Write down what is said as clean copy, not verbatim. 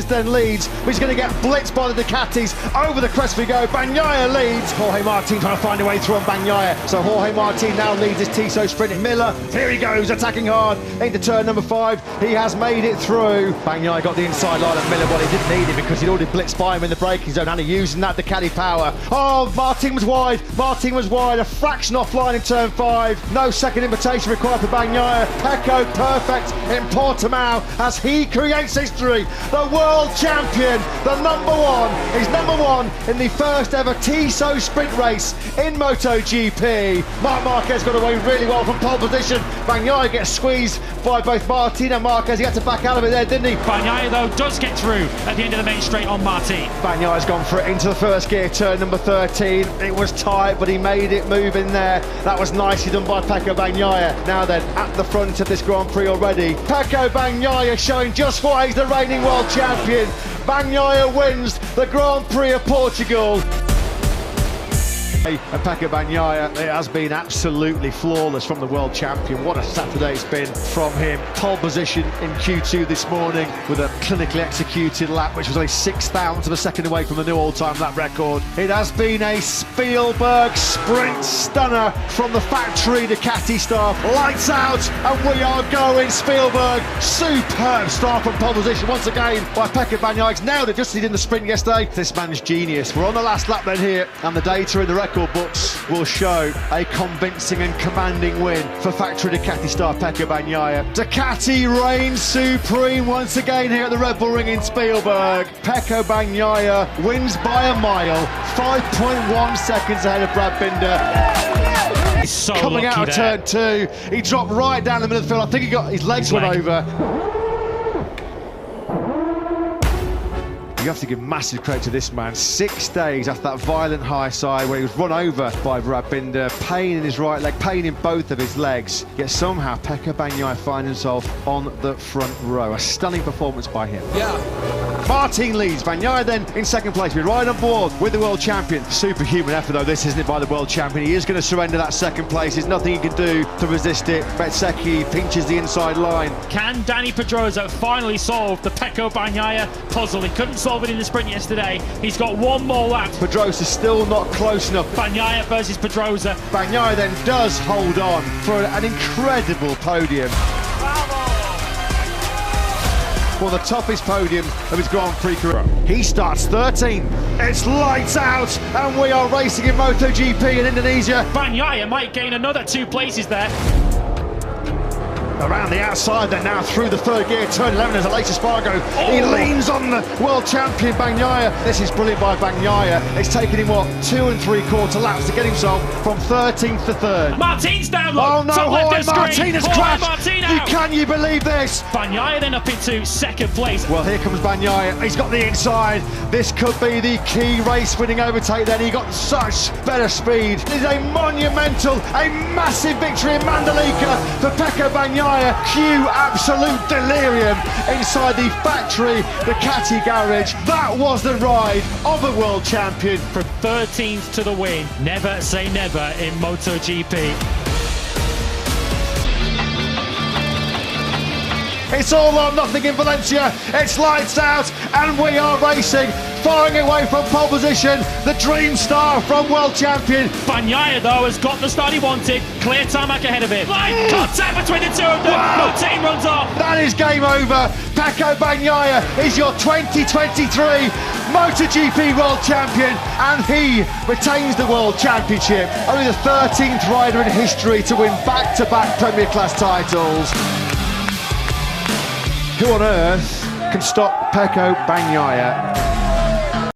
Then leads, but he's going to get blitzed by the Ducatis. Over the crest we go. Bagnaia leads. Jorge Martin trying to find a way through on Bagnaia. So Jorge Martin now leads his Tissot sprint. Miller, here he goes, attacking hard into turn number 5. He has made it through. Bagnaia got the inside line of Miller, but he didn't need it because he'd already blitzed by him in the braking zone and using that Ducati power. Oh, Martin was wide. Martin was wide. A fraction offline in turn 5. No second invitation required for Bagnaia. Pecco perfect in Portimao as he creates history. The world champion, the number 1, is number 1 in the first ever Tissot sprint race in MotoGP. Marc Marquez got away really well from pole position. Bagnaia gets squeezed by both Martin and Marquez. He had to back out of it there, didn't he? Bagnaia, though, does get through at the end of the main straight on Martin. Bagnaia's gone for it into the first gear, turn number 13. It was tight, but he made it move in there. That was nicely done by Pecco Bagnaia. Now then, at the front of this Grand Prix already. Pecco Bagnaia showing just why he's the reigning world champion. Bagnaia wins the Grand Prix of Portugal. And Pecco Bagnaia, it has been absolutely flawless from the world champion. What a Saturday it's been from him. Pole position in Q2 this morning with a clinically executed lap, which was only 6,000 of a second away from the new all-time lap record. It has been a Spielberg sprint stunner from the factory Ducati staff. Lights out, and we are going. Spielberg, superb start from pole position once again by Pecco Bagnaia. He's nailed it just as he did in the sprint yesterday. This man's genius. We're on the last lap then here, and the data in the record books will show a convincing and commanding win for factory Ducati star Pecco Bagnaia. Ducati reigns supreme once again here at the Red Bull Ring in Spielberg. Pecco Bagnaia wins by a mile, 5.1 seconds ahead of Brad Binder. He's so coming out of there. turn 2, he dropped right down the middle of the field. I think he got his legs went over. You have to give massive credit to this man. 6 days after that violent high side where he was run over by Brad Binder, pain in his right leg, pain in both of his legs, yet somehow Pecco Bagnaia finds himself on the front row. A stunning performance by him. Martin leads, Bagnaia then in second place. We're right on board with the world champion. Superhuman effort though this, isn't it, by the world champion? He is going to surrender that second place. There's nothing he can do to resist it. Bezzecchi pinches the inside line. Can Dani Pedrosa finally solve the Pecco Bagnaia puzzle? He couldn't solve it in the sprint yesterday. He's got one more lap. Pedrosa's still not close enough. Bagnaia versus Pedrosa. Bagnaia then does hold on for an incredible podium. For the toughest podium of his Grand Prix career. He starts 13. It's lights out, and we are racing in MotoGP in Indonesia. Bagnaia might gain another 2 places there. Around the outside, then now through the third gear, turn 11 as a late Espargo. He leans on the world champion Bagnaia. This is brilliant by Bagnaia. It's taken him, what, 2 3/4 laps to get himself from 13th to 3rd. Martin's down low. Oh no, Jorge Martin has crashed. Can you believe this? Bagnaia then up into second place. Well, here comes Bagnaia. He's got the inside. This could be the key race-winning overtake then. He got such better speed. This is a monumental, a massive victory in Mandalika for Pecco Bagnaia. Cue absolute delirium inside the factory Ducati garage. That was the ride of a world champion. From 13th to the win. Never say never in MotoGP. It's all or nothing in Valencia. It's lights out, and we are racing, firing away from pole position. The dream star from world champion. Bagnaia, though, has got the start he wanted. Clear tarmac ahead of it. Line contact between the two of them. Wow. Martin runs off. That is game over. Pecco Bagnaia is your 2023 MotoGP world champion, and he retains the world championship. Only the 13th rider in history to win back-to-back Premier Class titles. Who on earth can stop Pecco Bagnaia?